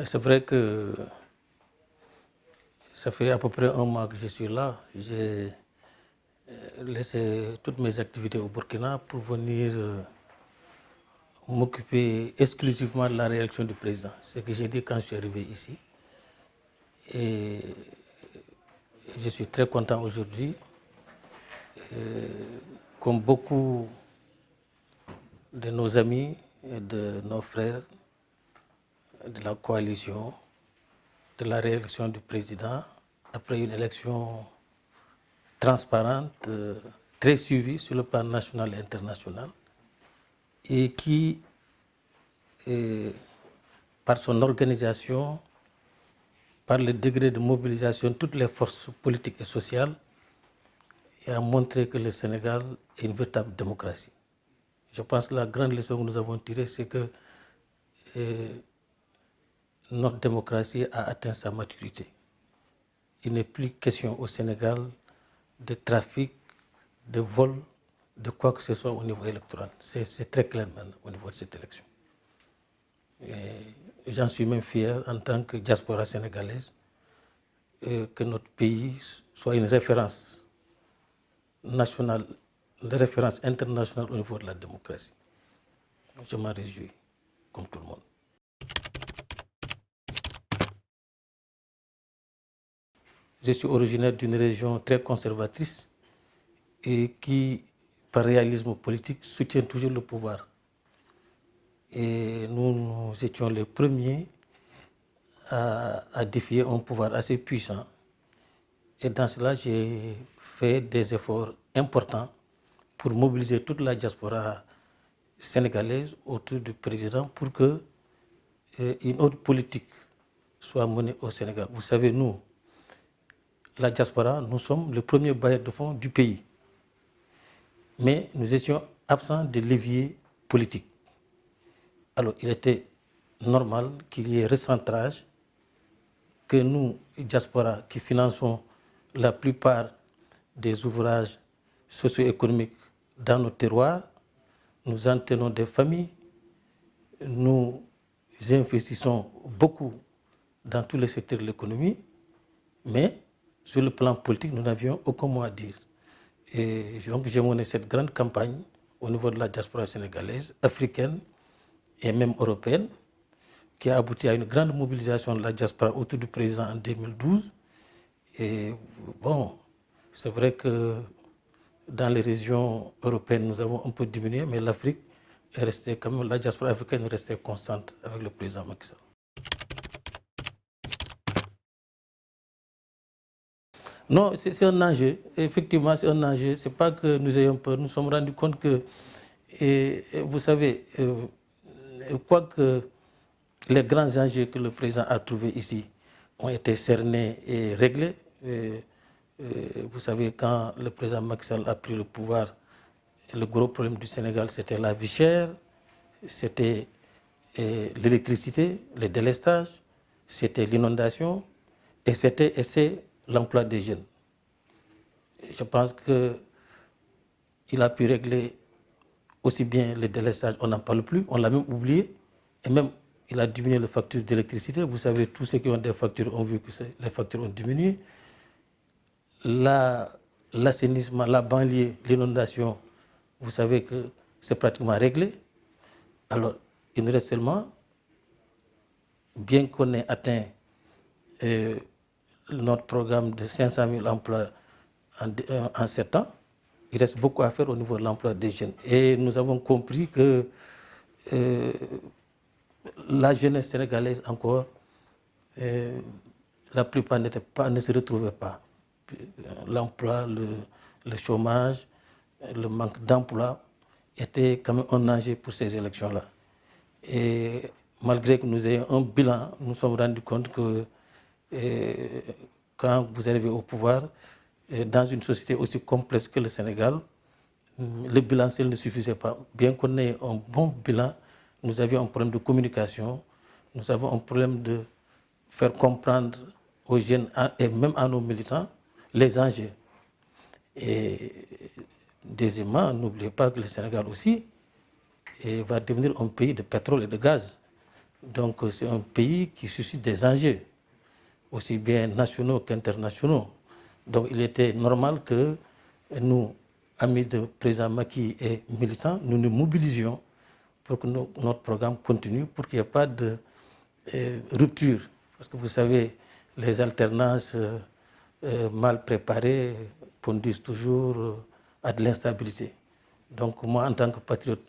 C'est vrai que ça fait à peu près un mois que je suis là. J'ai laissé toutes mes activités au Burkina pour venir m'occuper exclusivement de la réélection du président. C'est ce que j'ai dit quand je suis arrivé ici. Et je suis très content aujourd'hui. Comme beaucoup de nos amis et de nos frères de la coalition, de la réélection du président, après une élection transparente, très suivie sur le plan national et international, et qui, par son organisation, par le degré de mobilisation de toutes les forces politiques et sociales, a montré que le Sénégal est une véritable démocratie. Je pense que la grande leçon que nous avons tirée, c'est que notre démocratie a atteint sa maturité. Il n'est plus question au Sénégal de trafic, de vol, de quoi que ce soit au niveau électoral. C'est très clair maintenant au niveau de cette élection. J'en suis même fier en tant que diaspora sénégalaise que notre pays soit une référence nationale, une référence internationale au niveau de la démocratie. Je m'en réjouis, comme tout le monde. Je suis originaire d'une région très conservatrice et qui, par réalisme politique, soutient toujours le pouvoir. Et nous étions les premiers à défier un pouvoir assez puissant. Et dans cela, j'ai fait des efforts importants pour mobiliser toute la diaspora sénégalaise autour du président pour que une autre politique soit menée au Sénégal. Vous savez, nous, la diaspora, nous sommes le premier bailleur de fonds du pays. Mais nous étions absents de levier politique. Alors, il était normal qu'il y ait recentrage, que nous, diaspora, qui finançons la plupart des ouvrages socio-économiques dans nos terroirs, nous en tenons des familles, nous investissons beaucoup dans tous les secteurs de l'économie, mais sur le plan politique, nous n'avions aucun mot à dire. Et donc j'ai mené cette grande campagne au niveau de la diaspora sénégalaise, africaine et même européenne, qui a abouti à une grande mobilisation de la diaspora autour du président en 2012. Et bon, c'est vrai que dans les régions européennes, nous avons un peu diminué, mais l'Afrique est restée quand même, la diaspora africaine est restée constante avec le président Macky Sall. Non, c'est un enjeu. Effectivement, c'est un enjeu. Ce n'est pas que nous ayons peur. Nous nous sommes rendus compte que, vous savez, quoique les grands enjeux que le président a trouvés ici ont été cernés et réglés, vous savez, quand le président Macky Sall a pris le pouvoir, le gros problème du Sénégal, c'était la vie chère, c'était l'électricité, le délestage, c'était l'inondation et c'est l'emploi des jeunes. Je pense qu'il a pu régler aussi bien le délestage, on n'en parle plus, on l'a même oublié, et même il a diminué les factures d'électricité. Vous savez, tous ceux qui ont des factures ont vu que les factures ont diminué. L'assainissement, la banlieue, l'inondation, vous savez que c'est pratiquement réglé. Alors, il nous reste seulement, bien qu'on ait atteint notre programme de 500 000 emplois en 7 ans, il reste beaucoup à faire au niveau de l'emploi des jeunes. Et nous avons compris que la jeunesse sénégalaise encore, la plupart ne se retrouvaient pas. L'emploi, le chômage, le manque d'emploi était quand même un enjeu pour ces élections-là. Et malgré que nous ayons un bilan, nous nous sommes rendus compte que quand vous arrivez au pouvoir, dans une société aussi complexe que le Sénégal, le bilan seul ne suffisait pas. Bien qu'on ait un bon bilan, nous avions un problème de communication, nous avons un problème de faire comprendre aux jeunes et même à nos militants les enjeux. Et deuxièmement, n'oubliez pas que le Sénégal aussi va devenir un pays de pétrole et de gaz. Donc c'est un pays qui suscite des enjeux, aussi bien nationaux qu'internationaux. Donc il était normal que nous, amis de président Macky et militants, nous nous mobilisions pour que notre programme continue, pour qu'il n'y ait pas de rupture. Parce que vous savez, les alternances mal préparées conduisent toujours à de l'instabilité. Donc moi, en tant que patriote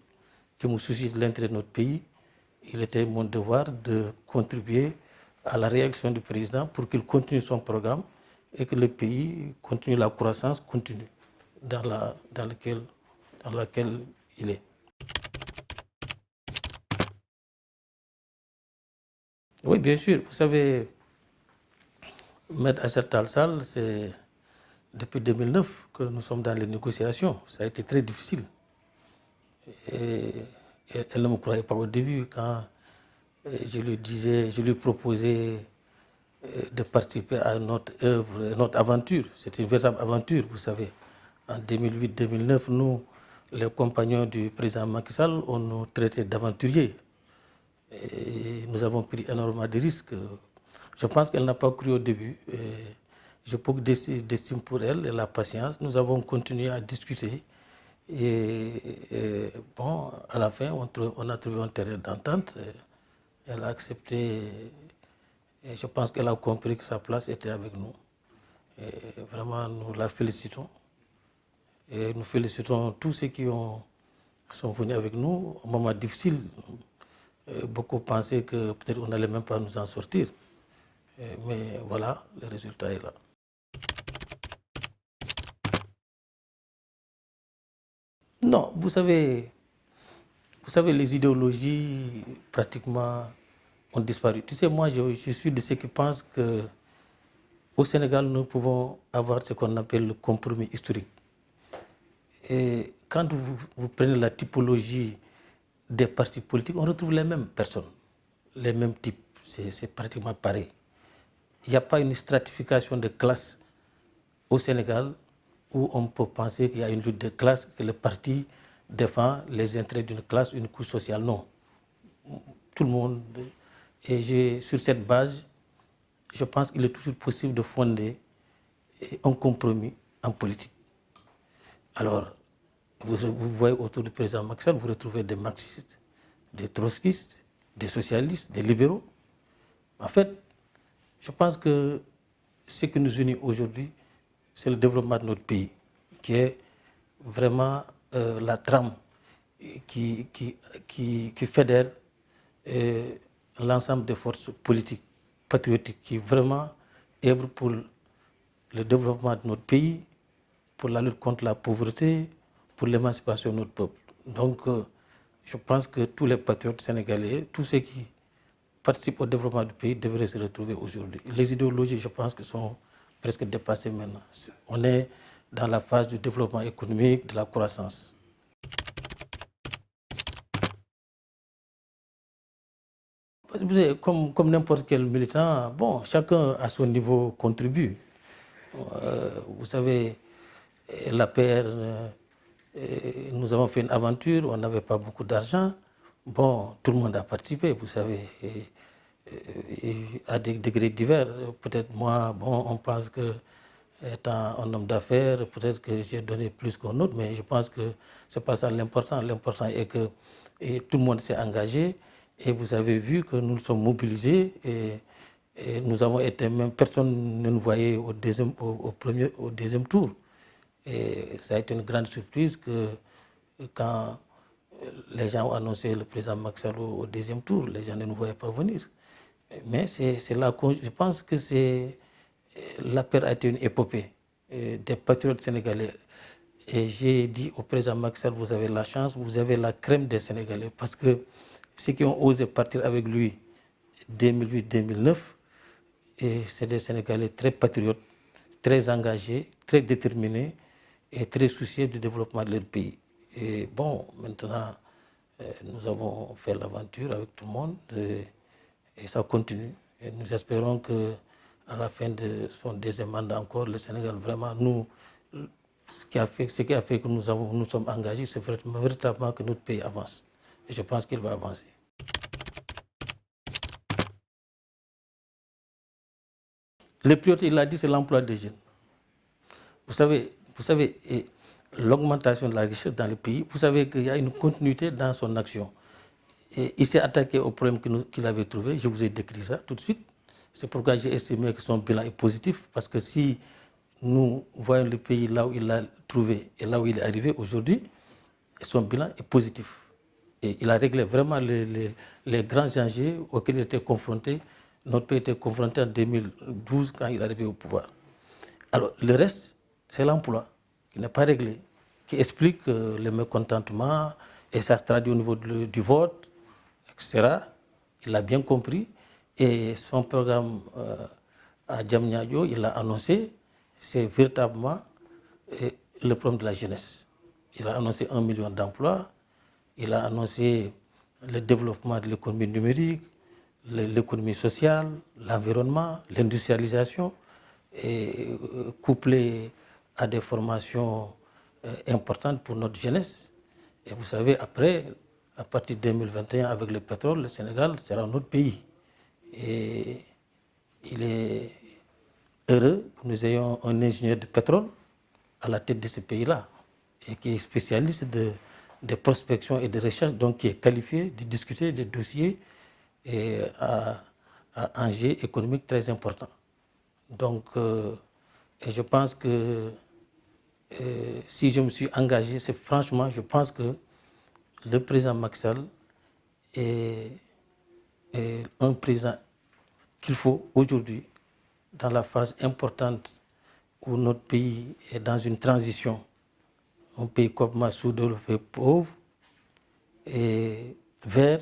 qui me soucie de l'intérêt de notre pays, il était mon devoir de contribuer à la réaction du président pour qu'il continue son programme et que le pays continue, la croissance continue dans laquelle il est. Oui, bien sûr. Vous savez, Maître Aïssata Tall Sall, c'est depuis 2009 que nous sommes dans les négociations. Ça a été très difficile. Et elle ne me croyait pas au début quand je lui disais, je lui proposais de participer à notre œuvre, notre aventure. C'était une véritable aventure, vous savez. En 2008-2009, nous, les compagnons du président Macky Sall, on nous traitait d'aventuriers. Et nous avons pris énormément de risques. Je pense qu'elle n'a pas cru au début. J'ai beaucoup d'estime pour elle et la patience. Nous avons continué à discuter. Et bon, à la fin, on a trouvé un terrain d'entente. Elle a accepté. Et je pense qu'elle a compris que sa place était avec nous. Et vraiment, nous la félicitons. Et nous félicitons tous ceux qui sont venus avec nous. Au moment difficile, beaucoup pensaient que peut-être on n'allait même pas nous en sortir. Mais voilà, le résultat est là. Non, vous savez, les idéologies pratiquement ont disparu. Tu sais, moi, je suis de ceux qui pensent qu'au Sénégal, nous pouvons avoir ce qu'on appelle le compromis historique. Et quand vous prenez la typologie des partis politiques, on retrouve les mêmes personnes, les mêmes types. C'est pratiquement pareil. Il n'y a pas une stratification de classe au Sénégal où on peut penser qu'il y a une lutte de classe, que le parti défend les intérêts d'une classe, une couche sociale. Non. Tout le monde. Et sur cette base, je pense qu'il est toujours possible de fonder un compromis en politique. Alors, vous voyez autour du président Macky Sall, vous retrouvez des marxistes, des trotskistes, des socialistes, des libéraux. En fait, je pense que ce qui nous unit aujourd'hui, c'est le développement de notre pays, qui est vraiment la trame qui fédère l'ensemble des forces politiques, patriotiques, qui vraiment œuvrent pour le développement de notre pays, pour la lutte contre la pauvreté, pour l'émancipation de notre peuple. Donc, je pense que tous les patriotes sénégalais, tous ceux qui participent au développement du pays devraient se retrouver aujourd'hui. Les idéologies, je pense, que sont presque dépassées maintenant. On est dans la phase du développement économique, de la croissance. Vous savez, comme n'importe quel militant, bon, chacun à son niveau contribue. Vous savez, l'APR, nous avons fait une aventure, on n'avait pas beaucoup d'argent. Bon, tout le monde a participé, vous savez, à des degrés divers. Peut-être moi, bon, on pense que étant un homme d'affaires, peut-être que j'ai donné plus qu'un autre, mais je pense que ce n'est pas ça l'important. L'important est que tout le monde s'est engagé et vous avez vu que nous nous sommes mobilisés et nous avons été même, personne ne nous voyait au deuxième tour. Et ça a été une grande surprise que quand les gens ont annoncé le président Macky Sall au deuxième tour, les gens ne nous voyaient pas venir. Mais c'est là que je pense que l'appel a été une épopée des patriotes sénégalais. Et j'ai dit au président Macky Sall, vous avez la chance, vous avez la crème des Sénégalais. Parce que ceux qui ont osé partir avec lui 2008-2009, c'est des Sénégalais très patriotes, très engagés, très déterminés et très soucieux du développement de leur pays. Et bon, maintenant, nous avons fait l'aventure avec tout le monde et ça continue. Et nous espérons que à la fin de son deuxième mandat encore, le Sénégal vraiment ce qui a fait que nous sommes engagés, c'est véritablement que notre pays avance. Et je pense qu'il va avancer. Les priorités, il l'a dit, c'est l'emploi des jeunes. Vous savez, l'augmentation de la richesse dans le pays, vous savez qu'il y a une continuité dans son action. Et il s'est attaqué au problème qu'il avait trouvé. Je vous ai décrit ça tout de suite. C'est pourquoi j'ai estimé que son bilan est positif. Parce que si nous voyons le pays là où il l'a trouvé et là où il est arrivé aujourd'hui, son bilan est positif. Et il a réglé vraiment les grands enjeux auxquels il était confronté. Notre pays était confronté en 2012 quand il est arrivé au pouvoir. Alors, le reste, c'est l'emploi qui n'est pas réglé, qui explique le mécontentement et ça se traduit au niveau du vote, etc. Il l'a bien compris et son programme à Diamniadio, il l'a annoncé, c'est véritablement le problème de la jeunesse. Il a annoncé 1 million d'emplois, il a annoncé le développement de l'économie numérique, l'économie sociale, l'environnement, l'industrialisation, et couplé à des formations importantes pour notre jeunesse. Et vous savez, après, à partir de 2021, avec le pétrole, le Sénégal sera notre pays. Et il est heureux que nous ayons un ingénieur de pétrole à la tête de ce pays-là, et qui est spécialiste de prospection et de recherche, donc qui est qualifié de discuter des dossiers et à enjeux économiques très importants. Donc, et je pense que si je me suis engagé, c'est franchement, je pense que le président Macky Sall est un président qu'il faut aujourd'hui, dans la phase importante où notre pays est dans une transition, un pays complètement sous-développé, pauvre, et vers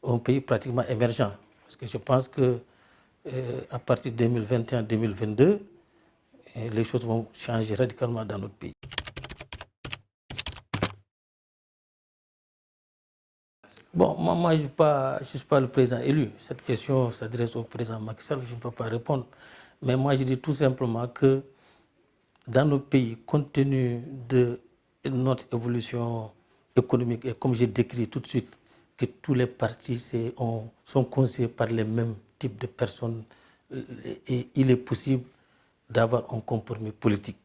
un pays pratiquement émergent. Parce que je pense que à partir de 2021-2022, les choses vont changer radicalement dans notre pays. Bon, moi je ne suis pas le président élu. Cette question s'adresse au président Macky Sall, je ne peux pas répondre. Mais moi je dis tout simplement que dans nos pays, compte tenu de notre évolution économique, et comme j'ai décrit tout de suite, que tous les partis sont conseillés par les mêmes types de personnes, et il est possible d'avoir un compromis politique.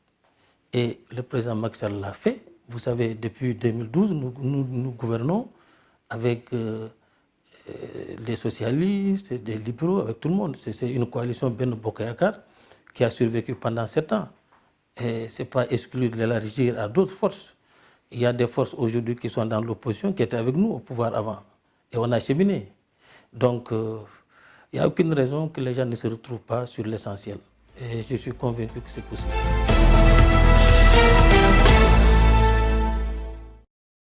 Et le président Macky Sall l'a fait. Vous savez, depuis 2012, nous gouvernons avec les socialistes, des libéraux, avec tout le monde. C'est une coalition Benno Bokk Yakaar qui a survécu pendant 7 ans. Et ce n'est pas exclu de l'élargir à d'autres forces. Il y a des forces aujourd'hui qui sont dans l'opposition, qui étaient avec nous au pouvoir avant. Et on a cheminé. Donc, il n'y a aucune raison que les gens ne se retrouvent pas sur l'essentiel. Et je suis convaincu que c'est possible.